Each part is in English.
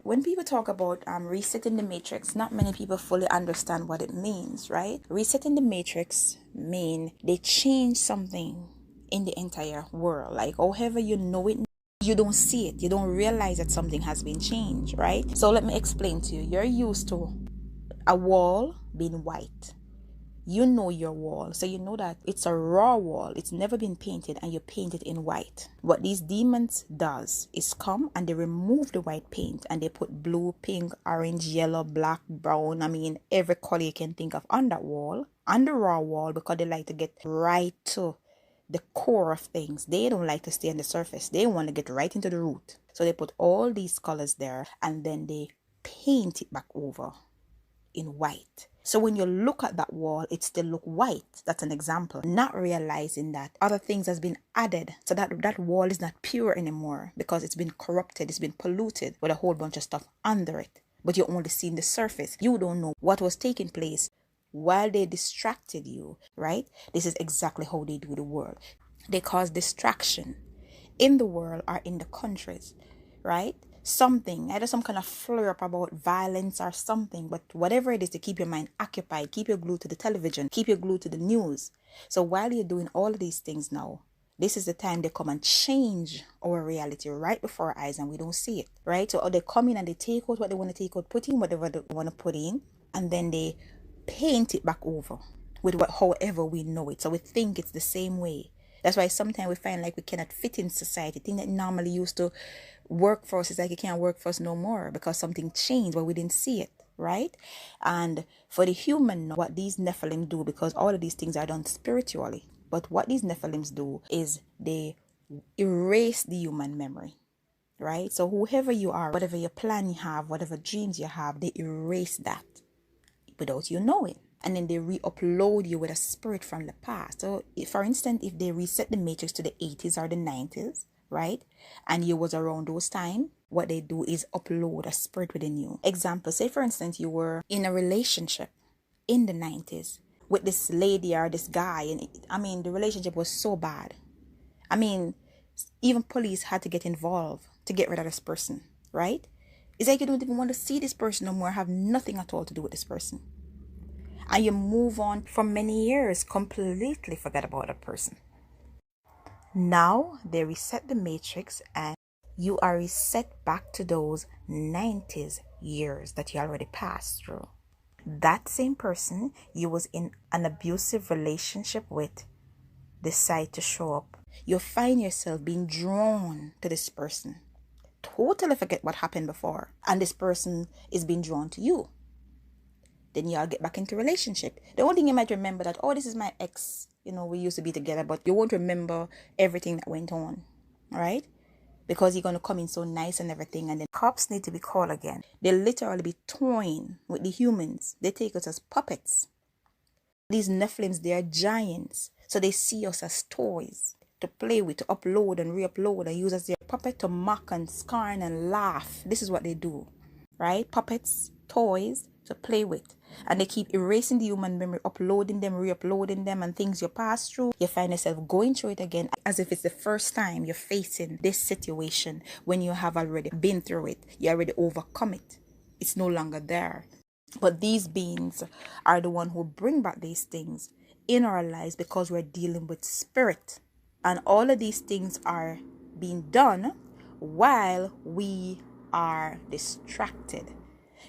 When people talk about resetting the matrix, not many people fully understand what it means, right? Resetting the matrix mean they change something in the entire world. Like however you know it, you don't see it. You don't realize that something has been changed, right? So let me explain to you. You're used to a wall being white. You know your wall, so you know that it's a raw wall. It's never been painted, and you paint it in white. What these demons does is come and they remove the white paint and they put blue, pink, orange, yellow, black, brown, every color you can think of on that wall, on the raw wall, because they like to get right to the core of things. They don't like to stay on the surface. They want to get right into the root. So they put all these colors there and then they paint it back over in white. So when you look at that wall, it still look white. That's an example. Not realizing that other things has been added. So that wall is not pure anymore because it's been corrupted. It's been polluted with a whole bunch of stuff under it. But you're only seeing the surface. You don't know what was taking place while they distracted you, right? This is exactly how they do the world. They cause distraction in the world or in the countries, right? Something, either some kind of flare up about violence or something, but whatever it is to keep your mind occupied, keep you glued to the television, keep you glued to the news. So while you're doing all of these things now, this is the time they come and change our reality right before our eyes and we don't see it, right? So they come in and they take out what they want to take out, put in whatever they want to put in, and then they paint it back over with however we know it. So we think it's the same way. That's why sometimes we find like we cannot fit in society. Thing that normally used to work for us is like it can't work for us no more because something changed but we didn't see it, right? And for the human, what these Nephilim do, because all of these things are done spiritually, but what these Nephilims do is they erase the human memory, right? So whoever you are, whatever your plan you have, whatever dreams you have, they erase that without you knowing. And then they re-upload you with a spirit from the past. So for instance, if they reset the matrix to the 80s or the 90s, right, and you was around those time, what they do is upload a spirit within you. Example, say for instance you were in a relationship in the 90s with this lady or this guy, and the relationship was so bad. Even police had to get involved to get rid of this person, right? It's like you don't even want to see this person no more, have nothing at all to do with this person. And you move on for many years, completely forget about that person. Now they reset the matrix and you are reset back to those 90s years that you already passed through. That same person you was in an abusive relationship with decide to show up. You find yourself being drawn to this person. Totally forget what happened before. And this person is being drawn to you. Then y'all get back into relationship. The only thing you might remember that, oh, this is my ex. We used to be together, but you won't remember everything that went on. All right? Because you're going to come in so nice and everything. And then cops need to be called again. They literally be toying with the humans. They take us as puppets. These Nephilims, they are giants. So they see us as toys to play with, to upload and re-upload and use as their puppet to mock and scorn and laugh. This is what they do, right? Puppets, toys to play with. And they keep erasing the human memory, uploading them, re-uploading them, and things you pass through. You find yourself going through it again as if it's the first time you're facing this situation when you have already been through it. You already overcome it. It's no longer there. But these beings are the one who bring back these things in our lives because we're dealing with spirit. And all of these things are being done while we are distracted.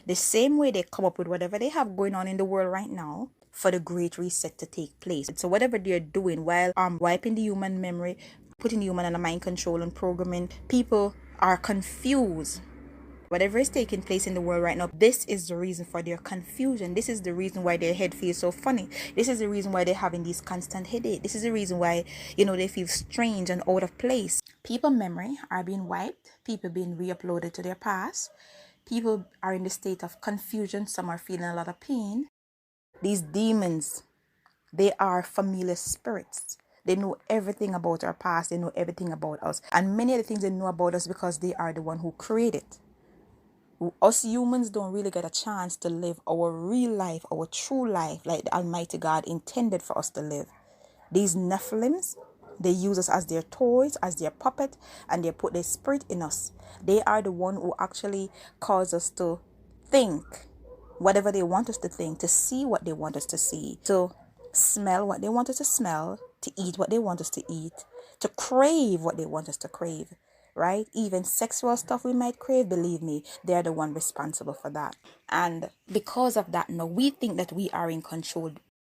The same way they come up with whatever they have going on in the world right now for the great reset to take place. So whatever they're doing while wiping the human memory, putting the human under mind control and programming, people are confused. Whatever is taking place in the world right now, this is the reason for their confusion. This is the reason why their head feels so funny. This is the reason why they're having these constant headaches. This is the reason why, they feel strange and out of place. People memory are being wiped. People being re-uploaded to their past. People are in the state of confusion. Some are feeling a lot of pain. These demons, they are familiar spirits. They know everything about our past. They know everything about us. And many of the things they know about us because they are the one who created. Us humans don't really get a chance to live our real life, our true life, like the Almighty God intended for us to live. These Nephilims, They use us as their toys, as their puppet, and they put their spirit in us. They are the one who actually cause us to think whatever they want us to think, to see what they want us to see, to smell what they want us to smell, to eat what they want us to eat, to crave what they want us to crave, right? Even sexual stuff we might crave, believe me, they're the one responsible for that. And because of that, no, we think that we are in control.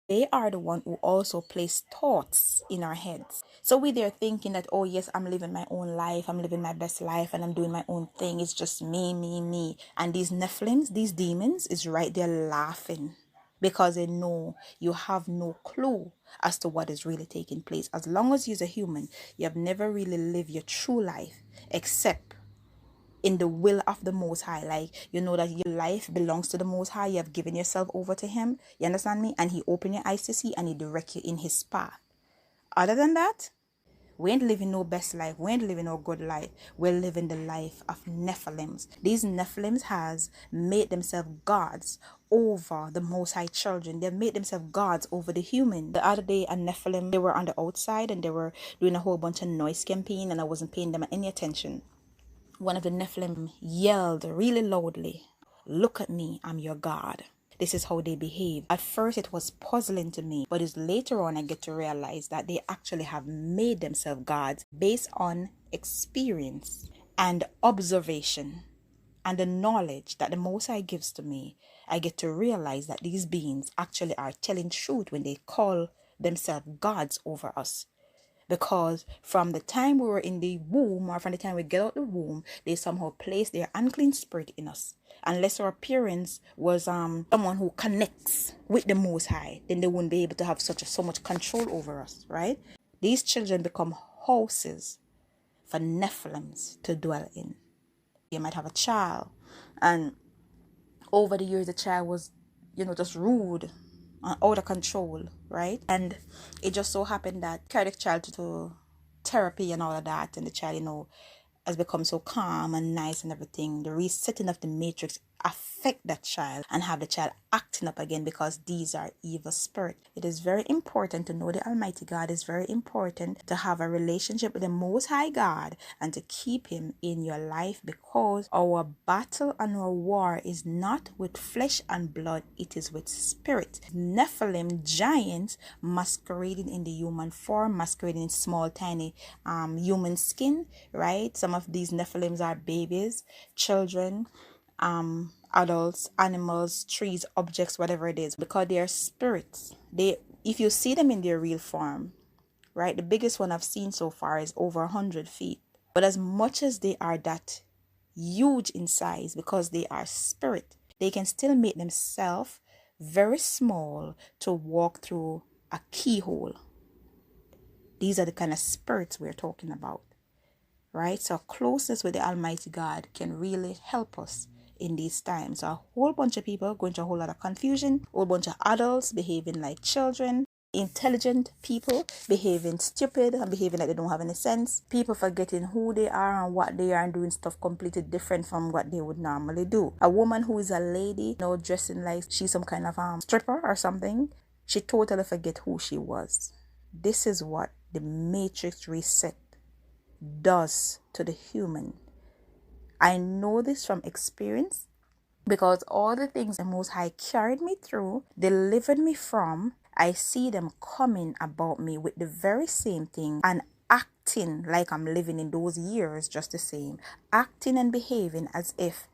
They are the one who also place thoughts in our heads. So we there thinking that, oh yes, I'm living my own life, I'm living my best life, and I'm doing my own thing. It's just me, me, me. And these Nephilims, these demons, is right there laughing because they know you have no clue as to what is really taking place. As long as you're a human, you have never really lived your true life except in the will of the Most High. Like, you know that your life belongs to the Most High. You have given yourself over to Him. You understand me? And He opened your eyes to see, and He direct you in His path. Other than that, we ain't living no best life. We ain't living no good life. We're living the life of Nephilims. These Nephilims has made themselves gods over the Most High children. They've made themselves gods over the human. The other day, a Nephilim, they were on the outside and they were doing a whole bunch of noise campaign, and I wasn't paying them any attention. One of the Nephilim yelled really loudly, "Look at me, I'm your God." This is how they behave. At first, it was puzzling to me, but it's later on I get to realize that they actually have made themselves gods based on experience and observation and the knowledge that the Most High gives to me. I get to realize that these beings actually are telling truth when they call themselves gods over us. Because from the time we were in the womb, or from the time we get out the womb, they somehow place their unclean spirit in us. Unless our appearance was someone who connects with the Most High, then they wouldn't be able to have so much control over us, right? These children become houses for Nephilims to dwell in. You might have a child, and over the years the child was, just rude and out of control, right? And it just so happened that carried the child to therapy and all of that, and the child, has become so calm and nice and everything. The resetting of the matrix affect that child and have the child acting up again, because these are evil spirits. It is very important to know the Almighty God. It's very important to have a relationship with the Most High God and to keep Him in your life, because our battle and our war is not with flesh and blood, it is with spirit. Nephilim, giants masquerading in the human form, masquerading in small tiny human skin, right? Some of these Nephilims are babies, children, adults, animals, trees, objects, whatever it is, because they are spirits. If you see them in their real form, right, the biggest one I've seen so far is over 100 feet. But as much as they are that huge in size, because they are spirit, they can still make themselves very small to walk through a keyhole. These are the kind of spirits we're talking about, right? So closeness with the Almighty God can really help us in these times. So a whole bunch of people going through a whole lot of confusion, a whole bunch of adults behaving like children, intelligent people behaving stupid and behaving like they don't have any sense, people forgetting who they are and what they are and doing stuff completely different from what they would normally do. A woman who is a lady, dressing like she's some kind of stripper or something, she totally forget who she was. This is what the matrix reset does to the human. I know this from experience, because all the things the Most High carried me through, delivered me from, I see them coming about me with the very same thing and acting like I'm living in those years just the same, acting and behaving as if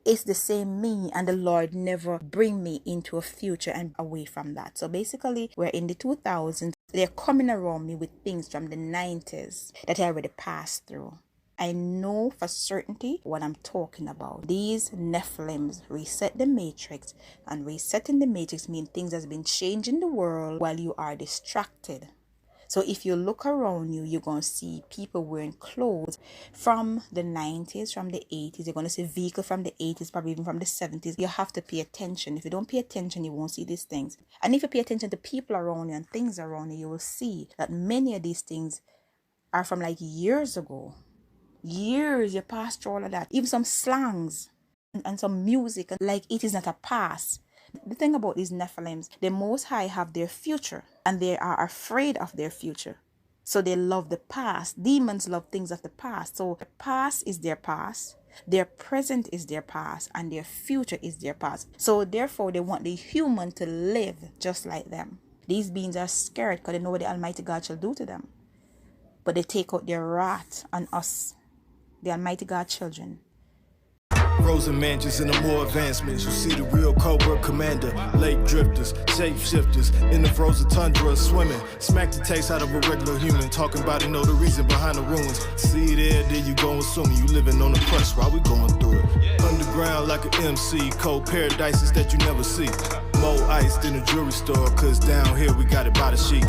it's the same me, and the Lord never bring me into a future and away from that. So basically, we're in the 2000s. They're coming around me with things from the 90s that I already passed through. I know for certainty what I'm talking about. These Nephilims reset the matrix, and resetting the matrix means things has been changing the world while you are distracted. So if you look around you, you're going to see people wearing clothes from the 90s, from the 80s. You're going to see vehicles from the 80s, probably even from the 70s. You have to pay attention. If you don't pay attention, you won't see these things. And if you pay attention to people around you and things around you, you will see that many of these things are from like years ago. Years you passed through all of that. Even some slangs and some music, like it is not a past. The thing about these Nephilims, the Most High have their future, and they are afraid of their future. So they love the past. Demons love things of the past. So the past is their past. Their present is their past, and their future is their past. So therefore, they want the human to live just like them. These beings are scared because they know what the Almighty God shall do to them. But they take out their wrath on us, the Almighty God children. Frozen mansions and the more advancements. You see the real Cobra Commander. Lake drifters, shapeshifters in the frozen tundra swimming. Smack the taste out of a regular human. Talking about it, know the reason behind the ruins. See there, then you go assuming you living on the crust while we going through it. Underground like an MC, cold paradises that you never see. More ice than a jewelry store, cause down here we got it by the sheet.